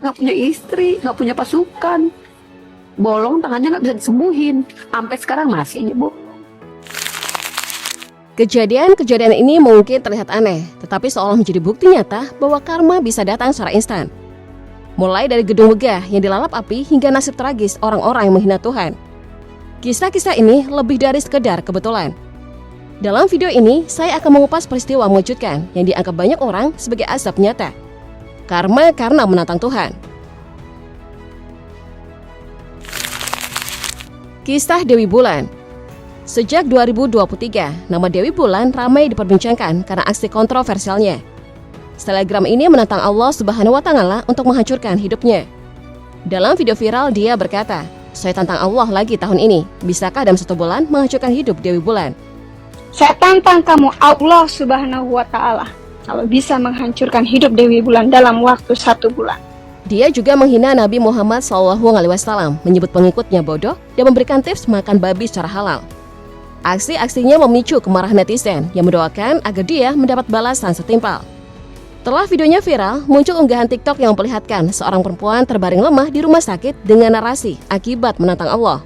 nggak punya istri, nggak punya pasukan. Bolong tangannya nggak bisa disembuhin. Sampai sekarang masih aja, Bu. Kejadian-kejadian ini mungkin terlihat aneh, tetapi seolah menjadi bukti nyata bahwa karma bisa datang secara instan. Mulai dari gedung megah yang dilalap api hingga nasib tragis orang-orang yang menghina Tuhan. Kisah-kisah ini lebih dari sekedar kebetulan. Dalam video ini, saya akan mengupas peristiwa mengejutkan yang dianggap banyak orang sebagai azab nyata. Karma karena menantang Tuhan. Kisah Dewi Bulan. Sejak 2023, nama Dewi Bulan ramai diperbincangkan karena aksi kontroversialnya. Selebgram ini menantang Allah Subhanahu wa Ta'ala untuk menghancurkan hidupnya. Dalam video viral, dia berkata, "Saya tantang Allah lagi tahun ini. Bisakah dalam 1 bulan menghancurkan hidup Dewi Bulan?" Saya tantang kamu Allah Subhanahu wa Ta'ala kalau bisa menghancurkan hidup Dewi Bulan dalam waktu 1 bulan. Dia juga menghina Nabi Muhammad SAW, menyebut pengikutnya bodoh dan memberikan tips makan babi secara halal. Aksi-aksinya memicu kemarahan netizen yang mendoakan agar dia mendapat balasan setimpal. Setelah videonya viral, muncul unggahan TikTok yang memperlihatkan seorang perempuan terbaring lemah di rumah sakit dengan narasi akibat menantang Allah.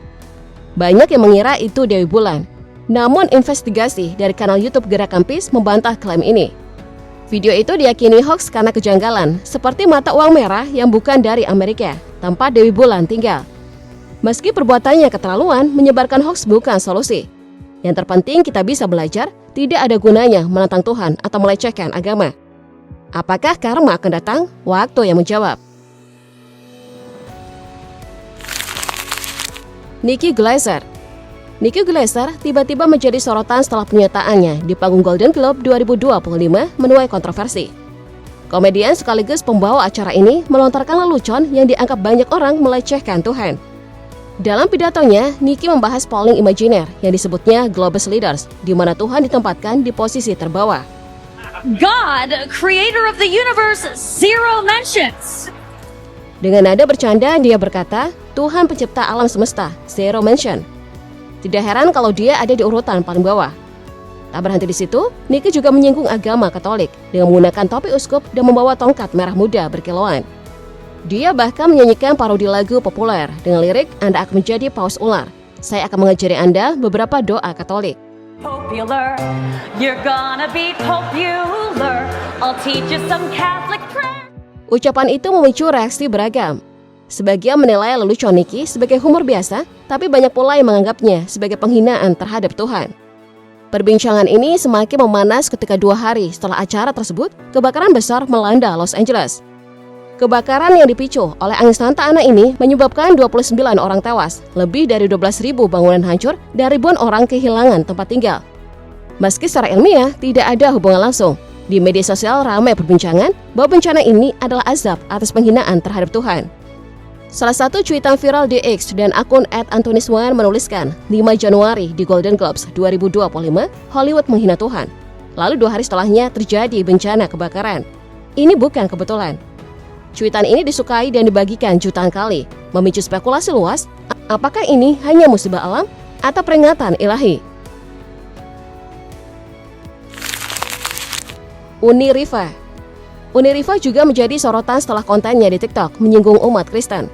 Banyak yang mengira itu Dewi Bulan. Namun investigasi dari kanal YouTube Gerakan Peace membantah klaim ini. Video itu diyakini hoax karena kejanggalan, seperti mata uang merah yang bukan dari Amerika, tempat Dewi Bulan tinggal. Meski perbuatannya keterlaluan, menyebarkan hoax bukan solusi. Yang terpenting kita bisa belajar, tidak ada gunanya menantang Tuhan atau melecehkan agama. Apakah karma akan datang? Waktu yang menjawab. Nikki Glaser. Nikki Glaser tiba-tiba menjadi sorotan setelah pernyataannya di panggung Golden Globe 2025 menuai kontroversi. Komedian sekaligus pembawa acara ini melontarkan lelucon yang dianggap banyak orang melecehkan Tuhan. Dalam pidatonya, Nikki membahas polling imajiner yang disebutnya Global Leaders, di mana Tuhan ditempatkan di posisi terbawah. God, creator of the universe, zero mentions. Dengan nada bercanda, dia berkata, Tuhan pencipta alam semesta, zero mention. Tidak heran kalau dia ada di urutan paling bawah. Tak berhenti di situ, Nikki juga menyinggung agama Katolik dengan menggunakan topi uskup dan membawa tongkat merah muda berkilauan. Dia bahkan menyanyikan parodi lagu populer dengan lirik, "Anda akan menjadi paus ular. Saya akan mengajari Anda beberapa doa Katolik." Popular, you're gonna be popular. I'll teach you some Catholic prayer. Ucapan itu memicu reaksi beragam. Sebagian menilai lelucon Nikki sebagai humor biasa, tapi banyak pula yang menganggapnya sebagai penghinaan terhadap Tuhan. Perbincangan ini semakin memanas ketika 2 hari setelah acara tersebut, kebakaran besar melanda Los Angeles. Kebakaran yang dipicu oleh angin Santa Ana ini menyebabkan 29 orang tewas, lebih dari 12.000 bangunan hancur, dan ribuan orang kehilangan tempat tinggal. Meski secara ilmiah tidak ada hubungan langsung, di media sosial ramai perbincangan bahwa bencana ini adalah azab atas penghinaan terhadap Tuhan. Salah satu cuitan viral di X dan akun @antoniswan menuliskan, 5 Januari di Golden Globes 2025, Hollywood menghina Tuhan. Lalu 2 hari setelahnya terjadi bencana kebakaran. Ini bukan kebetulan. Cuitan ini disukai dan dibagikan jutaan kali, memicu spekulasi luas, apakah ini hanya musibah alam atau peringatan ilahi? Uni Riva. Uni Riva juga menjadi sorotan setelah kontennya di TikTok menyinggung umat Kristen.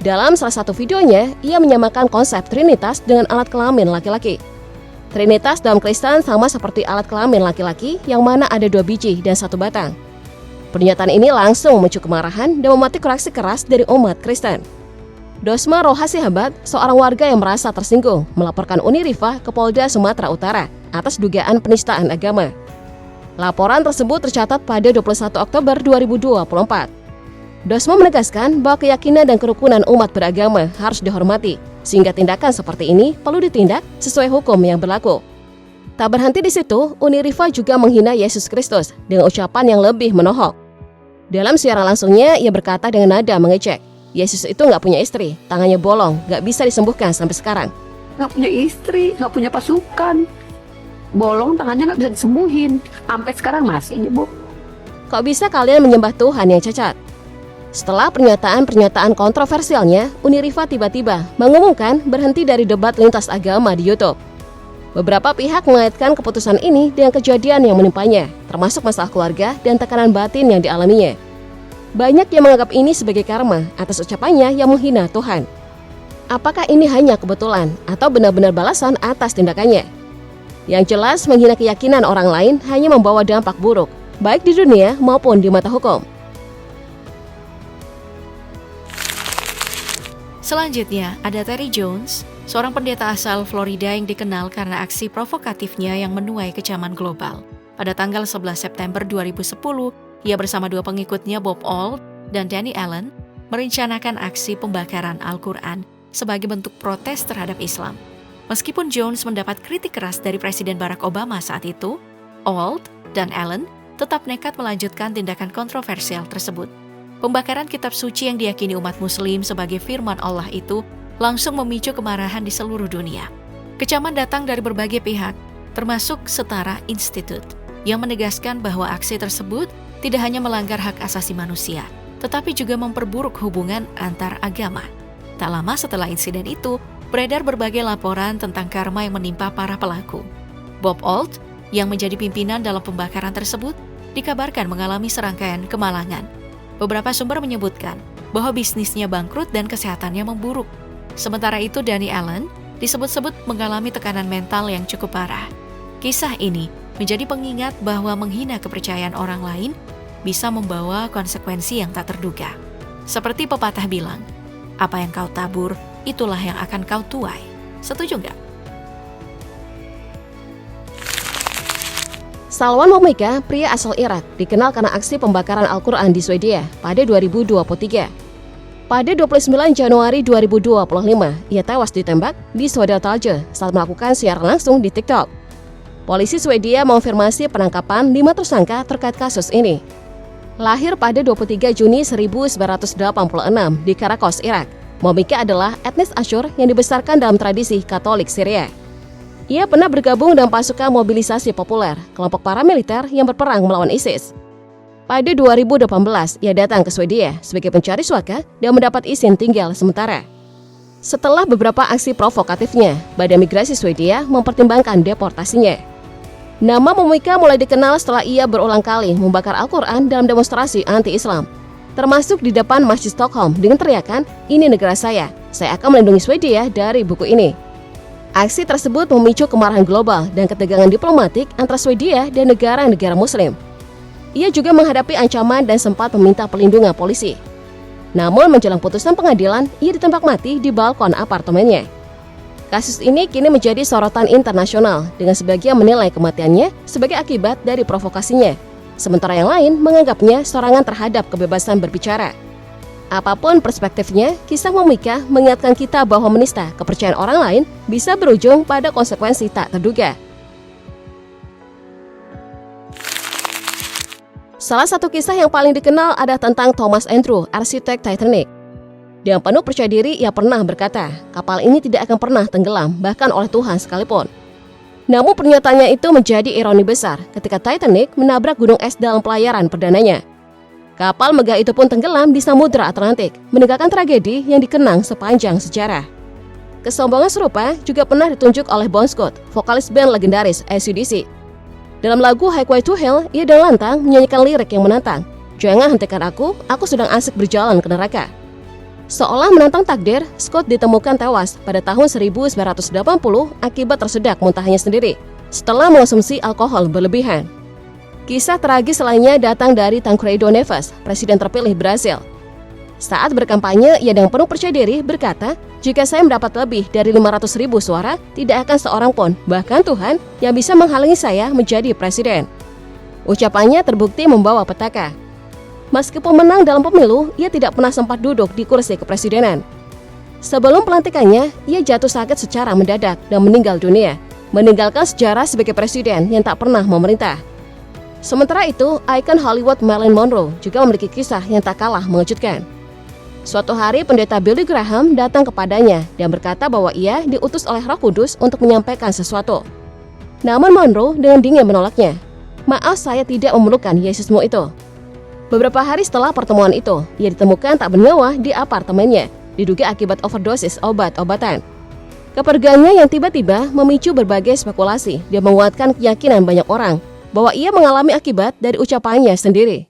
Dalam salah satu videonya, ia menyamakan konsep Trinitas dengan alat kelamin laki-laki. Trinitas dalam Kristen sama seperti alat kelamin laki-laki yang mana ada 2 biji dan 1 batang. Pernyataan ini langsung memicu kemarahan dan mematik reaksi keras dari umat Kristen. Dosma Rohasihabat, seorang warga yang merasa tersinggung, melaporkan Uni Riva ke Polda Sumatera Utara atas dugaan penistaan agama. Laporan tersebut tercatat pada 21 Oktober 2024. Dosma menegaskan bahwa keyakinan dan kerukunan umat beragama harus dihormati, sehingga tindakan seperti ini perlu ditindak sesuai hukum yang berlaku. Tak berhenti di situ, Uni Riva juga menghina Yesus Kristus dengan ucapan yang lebih menohok. Dalam siaran langsungnya, ia berkata dengan nada mengejek, Yesus itu nggak punya istri, tangannya bolong, nggak bisa disembuhkan sampai sekarang. Nggak punya istri, nggak punya pasukan. Bolong tangannya nggak bisa disembuhin. Sampai sekarang masih aja, Bu. Kok bisa kalian menyembah Tuhan yang cacat? Setelah pernyataan-pernyataan kontroversialnya, Uni Riva tiba-tiba mengumumkan berhenti dari debat lintas agama di YouTube. Beberapa pihak mengaitkan keputusan ini dengan kejadian yang menimpanya, termasuk masalah keluarga dan tekanan batin yang dialaminya. Banyak yang menganggap ini sebagai karma atas ucapannya yang menghina Tuhan. Apakah ini hanya kebetulan atau benar-benar balasan atas tindakannya? Yang jelas, menghina keyakinan orang lain hanya membawa dampak buruk, baik di dunia maupun di mata hukum. Selanjutnya, ada Terry Jones, seorang pendeta asal Florida yang dikenal karena aksi provokatifnya yang menuai kecaman global. Pada tanggal 11 September 2010, ia bersama dua pengikutnya Bob Alt dan Danny Allen merencanakan aksi pembakaran Al-Quran sebagai bentuk protes terhadap Islam. Meskipun Jones mendapat kritik keras dari Presiden Barack Obama saat itu, Alt dan Allen tetap nekat melanjutkan tindakan kontroversial tersebut. Pembakaran kitab suci yang diyakini umat muslim sebagai firman Allah itu langsung memicu kemarahan di seluruh dunia. Kecaman datang dari berbagai pihak, termasuk Setara Institute, yang menegaskan bahwa aksi tersebut tidak hanya melanggar hak asasi manusia, tetapi juga memperburuk hubungan antar agama. Tak lama setelah insiden itu, beredar berbagai laporan tentang karma yang menimpa para pelaku. Bob Alt, yang menjadi pimpinan dalam pembakaran tersebut, dikabarkan mengalami serangkaian kemalangan. Beberapa sumber menyebutkan bahwa bisnisnya bangkrut dan kesehatannya memburuk. Sementara itu, Danny Allen disebut-sebut mengalami tekanan mental yang cukup parah. Kisah ini menjadi pengingat bahwa menghina kepercayaan orang lain bisa membawa konsekuensi yang tak terduga. Seperti pepatah bilang, apa yang kau tabur, itulah yang akan kau tuai. Setuju nggak? Salwan Momika, pria asal Irak, dikenal karena aksi pembakaran Al-Quran di Swedia pada 2023. Pada 29 Januari 2025, ia tewas ditembak di Södertälje saat melakukan siaran langsung di TikTok. Polisi Swedia mengonfirmasi penangkapan 5 tersangka terkait kasus ini. Lahir pada 23 Juni 1986 di Karakos, Irak, Momika adalah etnis Asyur yang dibesarkan dalam tradisi Katolik Syria. Ia pernah bergabung dalam pasukan mobilisasi populer, kelompok paramiliter yang berperang melawan ISIS. Pada 2018, ia datang ke Swedia sebagai pencari suaka dan mendapat izin tinggal sementara. Setelah beberapa aksi provokatifnya, Badan Migrasi Swedia mempertimbangkan deportasinya. Nama Momika mulai dikenal setelah ia berulang kali membakar Al-Quran dalam demonstrasi anti-Islam, termasuk di depan Masjid Stockholm dengan teriakan, "Ini negara saya akan melindungi Swedia dari buku ini." Aksi tersebut memicu kemarahan global dan ketegangan diplomatik antara Swedia dan negara-negara Muslim. Ia juga menghadapi ancaman dan sempat meminta perlindungan polisi. Namun menjelang putusan pengadilan, ia ditembak mati di balkon apartemennya. Kasus ini kini menjadi sorotan internasional dengan sebagian menilai kematiannya sebagai akibat dari provokasinya. Sementara yang lain menganggapnya serangan terhadap kebebasan berbicara. Apapun perspektifnya, kisah Momika mengingatkan kita bahwa menista kepercayaan orang lain bisa berujung pada konsekuensi tak terduga. Salah satu kisah yang paling dikenal adalah tentang Thomas Andrew, arsitek Titanic. Dengan penuh percaya diri, ia pernah berkata, kapal ini tidak akan pernah tenggelam, bahkan oleh Tuhan sekalipun. Namun pernyataannya itu menjadi ironi besar ketika Titanic menabrak gunung es dalam pelayaran perdananya. Kapal megah itu pun tenggelam di Samudra Atlantik, meninggalkan tragedi yang dikenang sepanjang sejarah. Kesombongan serupa juga pernah ditunjuk oleh Bon Scott, vokalis band legendaris AC/DC. Dalam lagu Highway to Hell, ia dengan lantang menyanyikan lirik yang menantang, "Jangan hentikan aku sedang asik berjalan ke neraka." Seolah menantang takdir, Scott ditemukan tewas pada tahun 1980 akibat tersedak muntahnya sendiri setelah mengonsumsi alkohol berlebihan. Kisah tragis lainnya datang dari Tancredo Neves, presiden terpilih Brasil. Saat berkampanye, ia dengan penuh percaya diri berkata, "Jika saya mendapat lebih dari 500.000 suara, tidak akan seorang pun, bahkan Tuhan, yang bisa menghalangi saya menjadi presiden." Ucapannya terbukti membawa petaka. Meskipun menang dalam pemilu, ia tidak pernah sempat duduk di kursi kepresidenan. Sebelum pelantikannya, ia jatuh sakit secara mendadak dan meninggal dunia, meninggalkan sejarah sebagai presiden yang tak pernah memerintah. Sementara itu, ikon Hollywood Marilyn Monroe juga memiliki kisah yang tak kalah mengejutkan. Suatu hari, pendeta Billy Graham datang kepadanya dan berkata bahwa ia diutus oleh Roh Kudus untuk menyampaikan sesuatu. Namun Monroe dengan dingin menolaknya. "Maaf, saya tidak memerlukan Yesusmu itu." Beberapa hari setelah pertemuan itu, ia ditemukan tak bernyawa di apartemennya, diduga akibat overdosis obat-obatan. Kepergiannya yang tiba-tiba memicu berbagai spekulasi dan menguatkan keyakinan banyak orang bahwa ia mengalami akibat dari ucapannya sendiri.